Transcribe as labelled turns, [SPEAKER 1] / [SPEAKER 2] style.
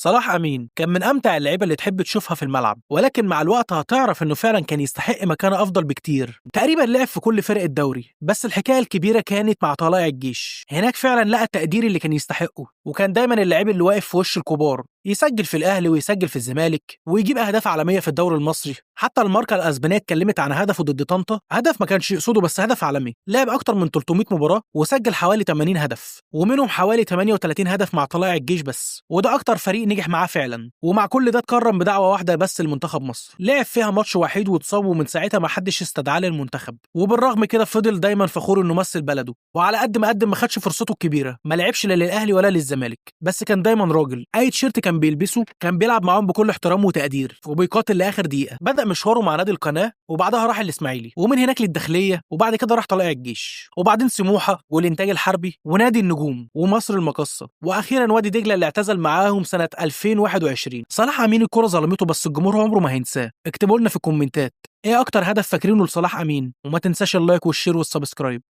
[SPEAKER 1] صلاح أمين كان من أمتع اللعيبة اللي تحب تشوفها في الملعب، ولكن مع الوقت هتعرف إنه فعلا كان يستحق مكانة أفضل بكتير. تقريبا لعب في كل فرق الدوري، بس الحكاية الكبيرة كانت مع طلائع الجيش. هناك فعلا لقى التقدير اللي كان يستحقه، وكان دايما اللعيب اللي واقف في وش الكبار، يسجل في الأهلي ويسجل في الزمالك ويجيب أهداف عالمية في الدوري المصري. حتى الماركة الأسبانية اتكلمت عن هدفه ضد طنطا، هدف ما كانش يقصده بس هدف عالمي. لعب أكتر من 300 مباراة وسجل حوالي 80 هدف، ومنهم حوالي 38 هدف مع طلائع الجيش بس، وده أكتر فريق نجح معاه فعلا. ومع كل ده اتكرم بدعوة واحدة بس لمنتخب مصر، لعب فيها ماتش وحيد واتصاب، ومن ساعتها ما حدش استدعاه للمنتخب. وبالرغم كده فضل دايما فخور إنه مثل بلده، وعلى قد ما قدم ما خدش فرصته الكبيرة، ما لعبش لا للأهلي ولا للزمالك، بس كان دايما راجل. أي تيشيرت كان بيلبسه كان بيلعب معاهم بكل احترام وتقدير، وبيقاتل لآخر دقيقة. بدأ مشواره مع نادي القناة، وبعدها راح الإسماعيلي، ومن هناك للداخلية، وبعد كده راح طلائع الجيش، وبعدين سموحة والإنتاج الحربي ونادي النجوم ومصر المقاصة، وأخيرا وادي دجلة اللي اعتزل معاهم سنة 2021. صلاح أمين الكرة ظلمته بس الجمهور عمره ما هينساه. اكتبوا لنا في الكومنتات ايه أكتر هدف فاكرينه لصلاح أمين، وما تنساش اللايك والشير والسبسكرايب.